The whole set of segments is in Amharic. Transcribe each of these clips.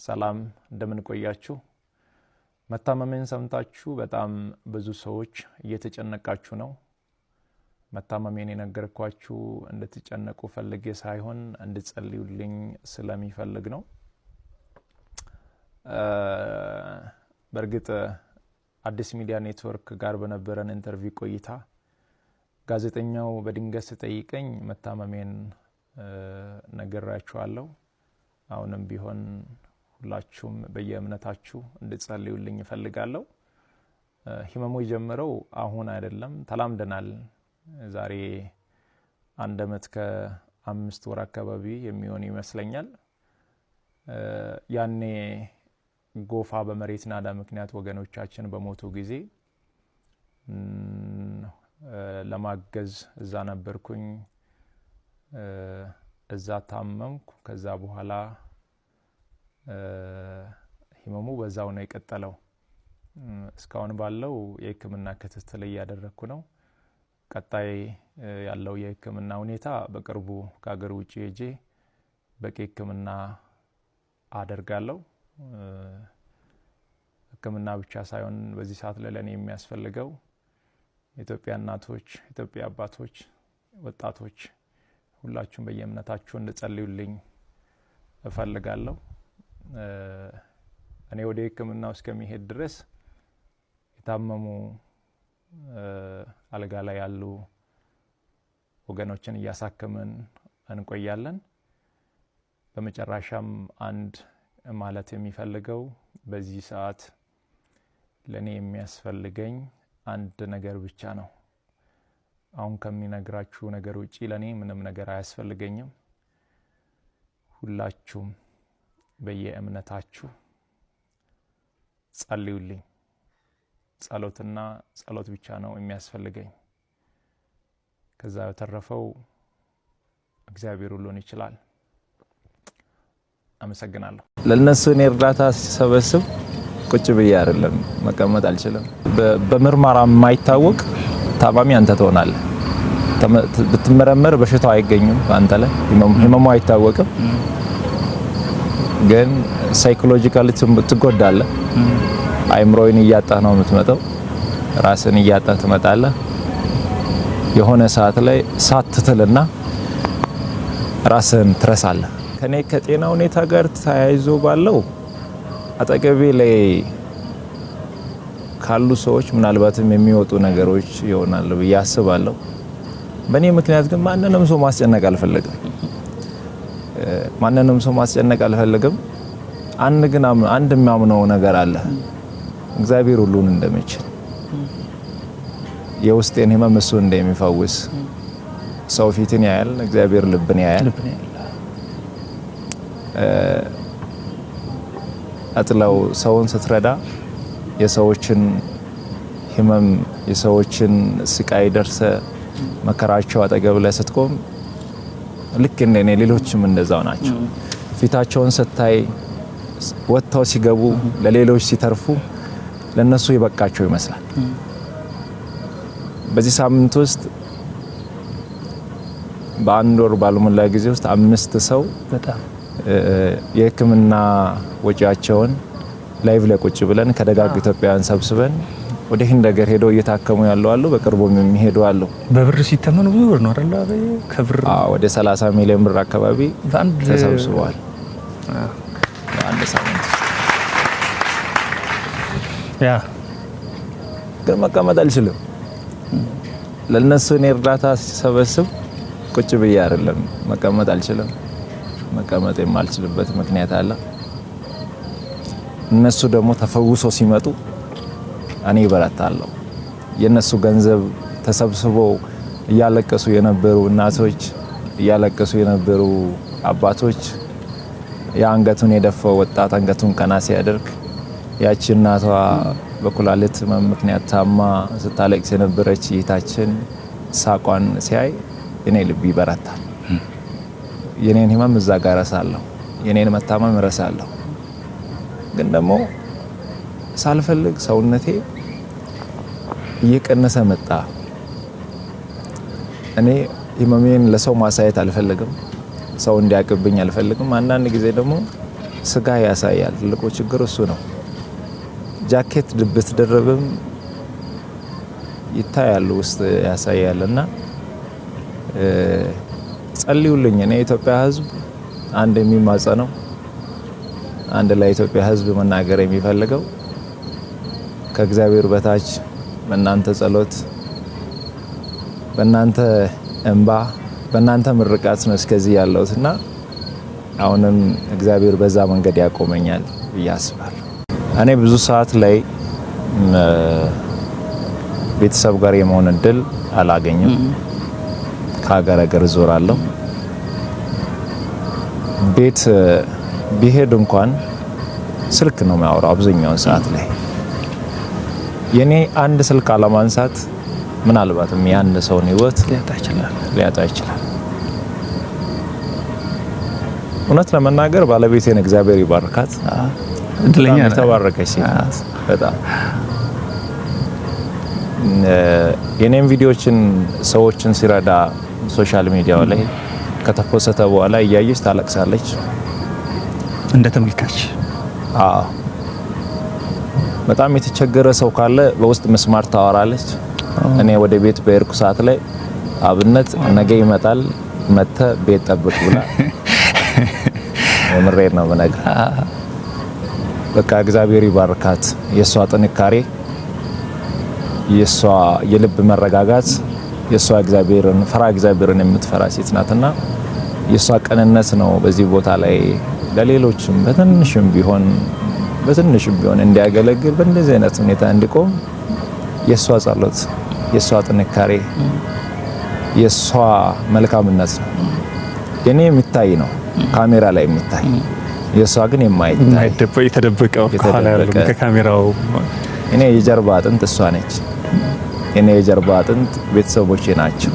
ሰላም እንደምን ቆያችሁ መታመሜን ሰምታችሁ በጣም ብዙ ሰዎች እየተጨነቃችሁ ነው መታመሜን የነገርኳችሁ እንድትጨነቁ ፈልጌ ሳይሆን እንድትጸልዩልኝ ስለሚፈልግ ነው በርግጥ አዲስ ሚዲያ ኔትወርክ ጋር በነበረን ኢንተርቪው ቆይታ ጋዜጠኛው በድንገት ጠይቀኝ መታመሜን ነገራችኋለሁ አሁንም ቢሆን ሁላችሁም በየእምነታችሁ እንድትጸልዩልኝ ፈልጋለሁ ህመሙ የጀመረው አሁን አይደለም ተላምደናል ዛሬ አንድ አመት ከ5 ወር አካባቢ የሚሆን ይመስለኛል ያኔ ጎፋ በመሬት ናዳ ምክንያት ወገኖቻችን በሞቱ ጊዜ ለማገዝ እዛ ነበርኩኝ እዛ ታመምኩ ከዛ በኋላ ህመሙ በዛው ነው የቀጠለው እስካሁን ባለው የህክምና ክትትል ያደረኩ ነው ቀጣይ ያለው የህክምና ሁኔታ በቅርቡ ከሀገር ውጪ ሄጄ በቂ ህክምና አደርጋለሁ ህክምና ብቻ ሳይሆን በዚህ ሰዓት ለኔ የሚያስፈልገው ኢትዮጵያ እናቶች ኢትዮጵያ አባቶች ወጣቶች ሁላችሁም በየእምነታችሁ እንድትጸልዩልኝ እፈልጋለሁ እኔ ወደ ህክምናው እስከሚሄድ ድረስ የታመሙ አልጋ ላይ ያሉ ወገኖችን ያሳከመን እንቆያለን በመጨረሻም አንድ ማለት የሚፈልገው በዚህ ሰዓት ለኔ የሚያስፈልገኝ አንድ ነገር ብቻ ነው አሁን ከሚነግራችሁ ነገር ውጪ ለኔ ምንም ነገር አያስፈልገኝም ሁላችሁም በየእምነታችሁ ጸልዩልኝ ጸሎትና ጸሎት ብቻ ነው የሚያስፈልገኝ ከዛ ተረፈው እግዚአብሔር ሁሉን ይችላል አመሰግናለሁ ለነሱ እኔ እርዳታ ሲሰበስብ ቁጭ ብዬ አይደለም መቀመጥ አልችልም በምርመራ የማይታወቅ ታማሚ አንተ ትሆናለህ ብትመረመር በሽታው አይገኝም አንተ ላይ ህመሙ አይታወቅም ግን ሳይኮሎጂካሊ ትጎዳለህ አይምሮን እያጣህ ነው የምትመጣው ራስን እያጣህ ትመጣለህ የሆነ ሰዓት ላይ ሳትትልና ራስን ትረሳለህ ከኔ ከጤና ሁኔታ ጋር ተያይዞ ባለው አጠገቤ ላይ ካሉ ሰዎች ምናልባትም የሚወጡ ነገሮች ይሆናሉ ያስባለሁ በኔ ምክንያት ግን ማንንም ሰው ማስጨነቅ አልፈልግም አንድ የሚያምነው ነገር አለ እግዚአብሔር ሁሉን እንደሚችል የውስጤን ህመም እሱ እንደሚፈውስ ሰው ፊትን ያያል እግዚአብሔር ልብን ያያል አጥላው ሰውን ስትረዳ የሰዎችን ህመም የሰዎችን ስቃይ ደርሰ መከራቸው አጠገብ ላይ ስትቆም ልክ እንደኔ ሌሎችም እንደዛው ናቸው ፊታቸውን ስታይ ወጥተው ሲገቡ ለሌሎች ሲተርፉ ለነሱ ይበቃቸው ይመስላል በዚህ ሳምንት ውስጥ በአንድ ወር ባልሞላ ጊዜ ውስጥ 5 ሰው በጣም የህክምና ወጪያቸውን ላይቭ ላይ ቁጭ ብለን ከደጋግ ኢትዮጵያውያን ሰብስበን ወደ ህንደገር ሄደው እየታከሙ ያለው አሉ በቅርቡም የሚሄዱ አሉ በብር ሲተመኑ ብዙ ብር ነው አይደል ከብር ወደ 30 ሚሊዮን ብር አካባቢ ተሰብስበዋል አንድ ሳምንት ያ ግን መቀመጥ አልችልም ለነሱ እኔ እርዳታ ሲሰበስብ ቁጭ ብዬ አይደለም መቀመጥ አልችልም መቀመጥ የማልችልበት ምክንያት አለ እነሱ ደግሞ ተፈውሶ ሲመጡ እኔ በረታለሁ የነሱ ገንዘብ ተሰብስቦ ያለቀሱ የነበሩ እናቶች ያለቀሱ የነበሩ አባቶች ያንገቱን የደፈው ወጣት አንገቱን ቀና ሲያደርግ ያቺ እናቷ በኩላሊት ምክንያት ታማ ስታለቅስ የነበረች ይታችን ሳቋን ሲያይ እኔ ልብ ይበረታል የኔን ህመም እዛ ጋር ረሳለሁ የኔን መታመም ረሳለሁ ግን ደግሞ ሳልፈልግ ሰውነቴ እየቀነሰ መጣ እኔ ህመሜን ለሰው ማሳየት አልፈልግም ሰው እንዲያቀብኝ አልፈልግም አንዳንድ ጊዜ ደግሞ ስጋ ያሳያል። ትልቁ ችግር እሱ ነው። ጃኬት ብትደርብም ይታያል ውስጥ ያሳያልና ጸልዩልኝ። እኔ የኢትዮጵያ ሕዝብ አንድ የሚማጸነው አንድ ለኢትዮጵያ ሕዝብ መናገር የሚፈልገው ከእግዚአብሔር በታች በእናንተ ጸሎት፣ በእናንተ እንባ፣ በእናንተ ምርቃት ነው እስከዚህ ያለሁትና አሁንም እግዚአብሔር በዛ መንገድ ያቆመኛል ብዬ አስባለሁ። እኔ ብዙ ሰዓት ላይ ቤተሰብ ጋር የመሆን እድል አላገኝም። ከሀገር ሀገር ዞራለሁ። ቤት ቢሄድ እንኳን ስልክ ነው የሚያወራው አብዛኛውን ሰዓት ላይ። የኔ አንድ ስልክ አለማንሳት ምናልባትም የአንድ ሰውን ህይወት ሊያጣ ይችላል። እውነት ለመናገር ባለቤቴን እግዚአብሔር ይባርካት። እድለኛ ነኝ። የተባረከች ሴት ናት በጣም። የኔም ቪዲዮችን ሰዎችን ሲረዳ ሶሻል ሚዲያው ላይ ከተፖሰተ በኋላ እያየች ታለቅሳለች እንደ ተመልካች። በጣም የተቸገረ ሰው ካለ በውስጥ መስማር ታወራለች። እኔ ወደ ቤት በእርኩ ሰዓት ላይ አብነት ነገ ይመጣል መተ ቤት ጠብቅ ብላ የምሬድ ነው በነገር። በቃ እግዚአብሔር ይባርካት። የሷ ጥንካሬ፣ የሷ የልብ መረጋጋት፣ የሷ እግዚአብሔርን የምትፈራ ሴት ናትና የሷ ቅንነት ነው በዚህ ቦታ ላይ ለሌሎችም በትንሽም ቢሆን እንዲያገለግል በእንደዚህ አይነት ሁኔታ እንዲቆም የሷ ጸሎት፣ የሷ ጥንካሬ፣ የሷ መልካምነት ነው። የኔ የሚታይ ነው ካሜራ ላይ የሚታይ፣ የሷ ግን የማይታይ የተደበቀው ከኋላ ያለው ከካሜራው። እኔ የጀርባ አጥንት እሷ ነች። የኔ የጀርባ አጥንት ቤተሰቦቼ ናቸው።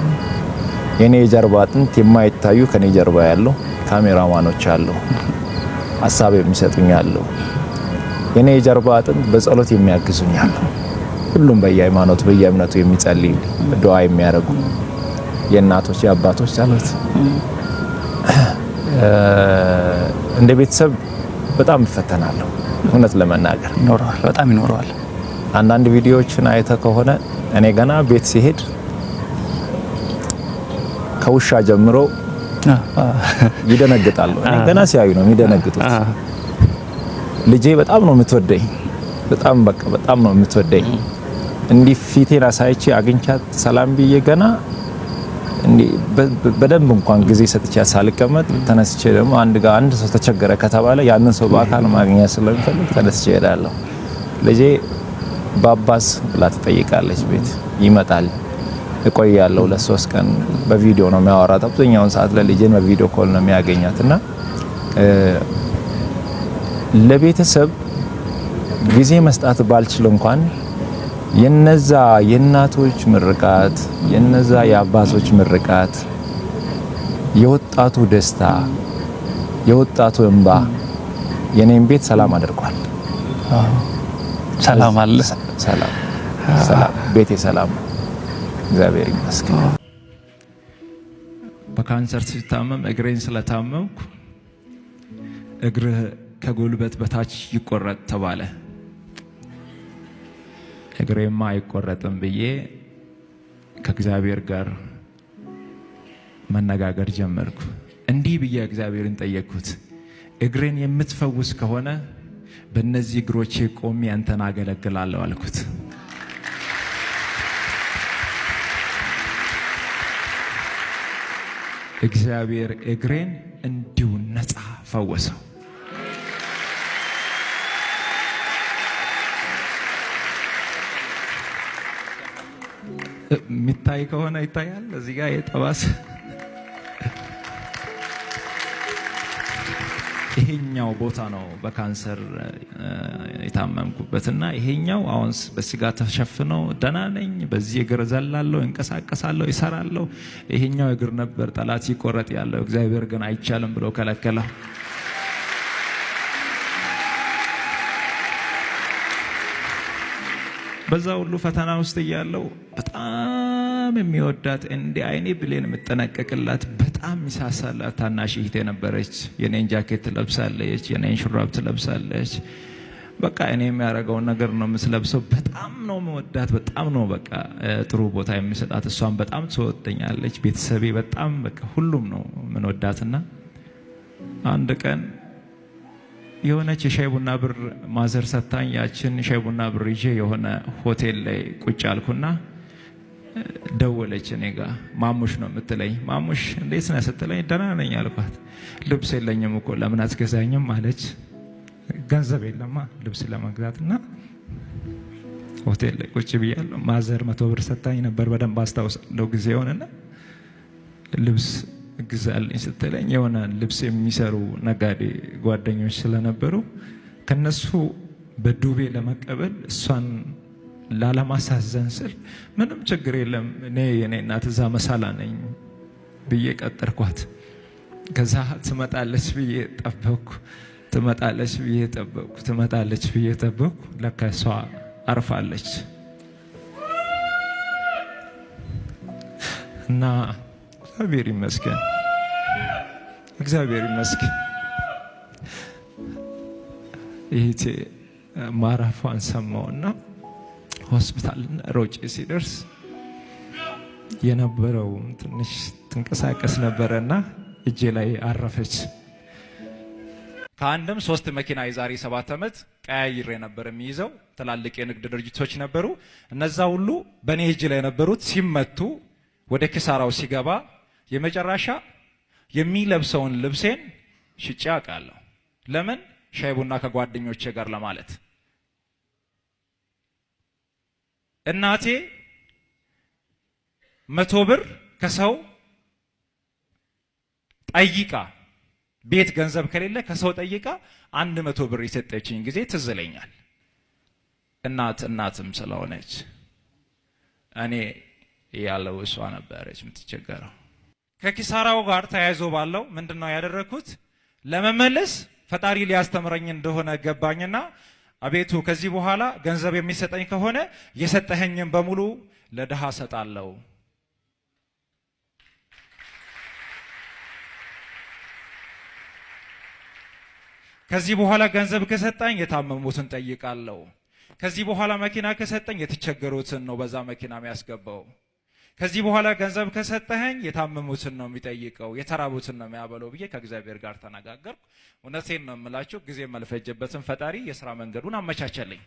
የኔ የጀርባ አጥንት የማይታዩ ከኔ ጀርባ ያለው ካሜራማኖች አሉ፣ ሀሳብ የሚሰጡኝ አሉ። የኔ የጀርባ አጥንት በጸሎት የሚያግዙኝ አሉ። ሁሉም በየሃይማኖት በየእምነቱ የሚጸልዩ ዱዓ የሚያደርጉ የእናቶች የአባቶች ጸሎት እንደ ቤተሰብ በጣም እፈተናለሁ። እውነት ለመናገር በጣም ይኖረዋል። አንዳንድ ቪዲዮዎችን አይተ ከሆነ እኔ ገና ቤት ሲሄድ ከውሻ ጀምሮ ይደነግጣሉ። እኔ ገና ሲያዩ ነው የሚደነግጡት። ልጄ በጣም ነው የምትወደኝ፣ በጣም ነው የምትወደኝ። እንዲህ ፊቴን አሳይቼ አግኝቻት ሰላም ብዬ ገና እንዲህ በደንብ እንኳን ጊዜ ሰጥቻት ሳልቀመጥ ተነስቼ ደግሞ አንድ ሰው ተቸገረ ከተባለ ያንን ሰው በአካል ማግኘት ስለምፈልግ ተነስቼ እሄዳለሁ። ልጄ ባባስ ብላ ትጠይቃለች። ቤት ይመጣል፣ እቆያለሁ 2-3 ቀን። በቪዲዮ ነው የሚያወራት አብዛኛውን ሰዓት ለልጄን በቪዲዮ ኮል ነው የሚያገኛትና ለቤተሰብ ጊዜ መስጣት ባልችል እንኳን የነዛ የእናቶች ምርቃት፣ የነዛ የአባቶች ምርቃት፣ የወጣቱ ደስታ፣ የወጣቱ እንባ የኔን ቤት ሰላም አድርጓል። ሰላም አለ። ሰላም ቤቴ ሰላም፣ እግዚአብሔር ይመስገን። በካንሰር ሲታመም እግሬን ስለታመምኩ እግርህ ከጉልበት በታች ይቆረጥ ተባለ። እግሬማ አይቆረጥም ብዬ ከእግዚአብሔር ጋር መነጋገር ጀመርኩ። እንዲህ ብዬ እግዚአብሔርን ጠየቅኩት፣ እግሬን የምትፈውስ ከሆነ በእነዚህ እግሮቼ ቆሜ አንተን አገለግላለሁ አልኩት። እግዚአብሔር እግሬን እንዲሁ ነፃ ፈወሰው። የሚታይ ከሆነ ይታያል። እዚህ ጋር የጠባስ ይሄኛው ቦታ ነው በካንሰር የታመምኩበትና ይሄኛው አሁን በስጋ ተሸፍነው ደህና ነኝ። በዚህ እግር ዘላለሁ፣ እንቀሳቀሳለሁ፣ ይሰራለሁ። ይሄኛው እግር ነበር ጠላት ይቆረጥ ያለው። እግዚአብሔር ግን አይቻልም ብሎ ከለከለው። በዛ ሁሉ ፈተና ውስጥ እያለው በጣም የሚወዳት እንደ አይኔ ብሌን የምጠነቀቅላት በጣም በጣም ሚሳሳላት ታናሽ እህቴ ነበረች። የኔን ጃኬት ትለብሳለች፣ የኔን ሹራብ ትለብሳለች። በቃ እኔ የሚያደርገውን ነገር ነው የምትለብሰው። በጣም ነው መወዳት፣ በጣም ነው በቃ ጥሩ ቦታ የሚሰጣት። እሷን በጣም ትወደኛለች። ቤተሰቤ በጣም በቃ ሁሉም ነው ምንወዳትና አንድ ቀን የሆነች የሻይ ቡና ብር ማዘር ሰታኝ፣ ያችን ሻይ ቡና ብር ይዤ የሆነ ሆቴል ላይ ቁጭ አልኩና ደወለች እኔ ጋር። ማሙሽ ነው የምትለኝ። ማሙሽ እንዴት ነህ ስትለኝ ደህና ነኝ አልኳት። ልብስ የለኝም እኮ ለምን አትገዛኝም አለች። ገንዘብ የለማ ልብስ ለመግዛትና ሆቴል ላይ ቁጭ ብያለሁ። ማዘር 100 ብር ሰታኝ ነበር፣ በደንብ አስታውሳለሁ ጊዜውንና ልብስ ግዛልኝ ስትለኝ የሆነ ልብስ የሚሰሩ ነጋዴ ጓደኞች ስለነበሩ ከነሱ በዱቤ ለመቀበል እሷን ላለማሳዘን ስል ምንም ችግር የለም እኔ የኔ እናት እዛ መሳላ ነኝ ብዬ ቀጠርኳት። ከዛ ትመጣለች ብዬ ጠበቅኩ፣ ትመጣለች ብዬ ጠበቅኩ፣ ትመጣለች ብዬ ጠበቅኩ። ለካ እሷ አርፋለች እና እግዚአብሔር ይመስገን፣ እግዚአብሔር ይመስገን ይህቴ ማረፏን ሰማውና ሆስፒታል ሮጬ ሲደርስ የነበረው ትንሽ ትንቀሳቀስ ነበረና እጄ ላይ አረፈች። ከአንድም 3 መኪና የዛሬ 7 ዓመት ቀያይሬ ነበር የሚይዘው። ትላልቅ የንግድ ድርጅቶች ነበሩ። እነዛ ሁሉ በኔ እጅ ላይ ነበሩት። ሲመቱ ወደ ኪሳራው ሲገባ የመጨረሻ የሚለብሰውን ልብሴን ሽጬ አውቃለሁ። ለምን? ሻይ ቡና ከጓደኞቼ ጋር ለማለት። እናቴ 100 ብር ከሰው ጠይቃ፣ ቤት ገንዘብ ከሌለ ከሰው ጠይቃ 100 ብር የሰጠችኝ ጊዜ ትዝ ይለኛል። እናትም ስለሆነች እኔ ያለው እሷ ነበረች የምትቸገረው። ከኪሳራው ጋር ተያይዞ ባለው ምንድነው ያደረኩት? ለመመለስ ፈጣሪ ሊያስተምረኝ እንደሆነ ገባኝና አቤቱ ከዚህ በኋላ ገንዘብ የሚሰጠኝ ከሆነ የሰጠኸኝን በሙሉ ለድሃ ሰጣለሁ። ከዚህ በኋላ ገንዘብ ከሰጠኝ የታመሙትን ጠይቃለሁ። ከዚህ በኋላ መኪና ከሰጠኝ የተቸገሩትን ነው በዛ መኪና የሚያስገባው። ከዚህ በኋላ ገንዘብ ከሰጠኸኝ የታመሙትን ነው የሚጠይቀው፣ የተራቡትን ነው የሚያበለው ብዬ ከእግዚአብሔር ጋር ተነጋገርኩ። እውነቴን ነው የምላችሁ፣ ጊዜ መልፈጀበትን ፈጣሪ የሥራ መንገዱን አመቻቸልኝ።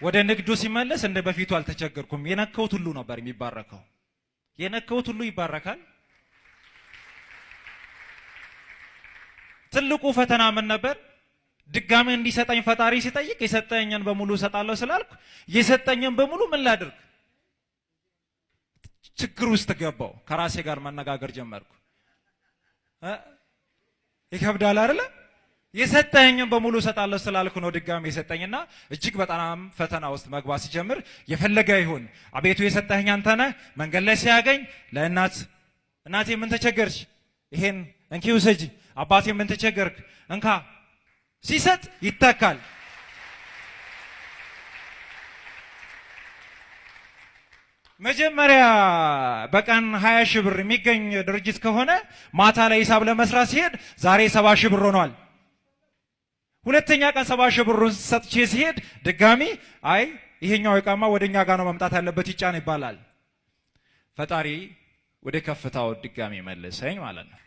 ወደ ንግዱ ሲመለስ እንደ በፊቱ አልተቸገርኩም። የነካሁት ሁሉ ነበር የሚባረከው። የነካሁት ሁሉ ይባረካል። ትልቁ ፈተና ምን ነበር? ድጋሜ እንዲሰጠኝ ፈጣሪ ሲጠይቅ የሰጠኝን በሙሉ እሰጣለሁ ስላልኩ የሰጠኝን በሙሉ ምን ላድርግ? ችግር ውስጥ ገባው። ከራሴ ጋር መነጋገር ጀመርኩ። ይከብዳል አይደለ? የሰጠኝን በሙሉ እሰጣለሁ ስላልኩ ነው ድጋሜ የሰጠኝና እጅግ በጣም ፈተና ውስጥ መግባት ሲጀምር የፈለገ ይሁን አቤቱ የሰጠኝ አንተ ነህ። መንገድ ላይ ሲያገኝ እናቴ ምን ተቸገርሽ? ይሄን እንኪ ውሰጂ። አባቴ ምን ተቸገርክ? እንካ። ሲሰጥ ይተካል። መጀመሪያ በቀን 20 ሺህ ብር የሚገኝ ድርጅት ከሆነ ማታ ላይ ሂሳብ ለመስራት ሲሄድ ዛሬ 70 ሺህ ብር ሆኗል። ሁለተኛ ቀን 70 ሺህ ብሩን ሰጥቼ ሲሄድ ድጋሚ አይ ይሄኛው ዕቃማ ወደኛ ጋር ነው መምጣት ያለበት ይጫን ይባላል። ፈጣሪ ወደ ከፍታው ድጋሚ መልሰኝ ማለት ነው።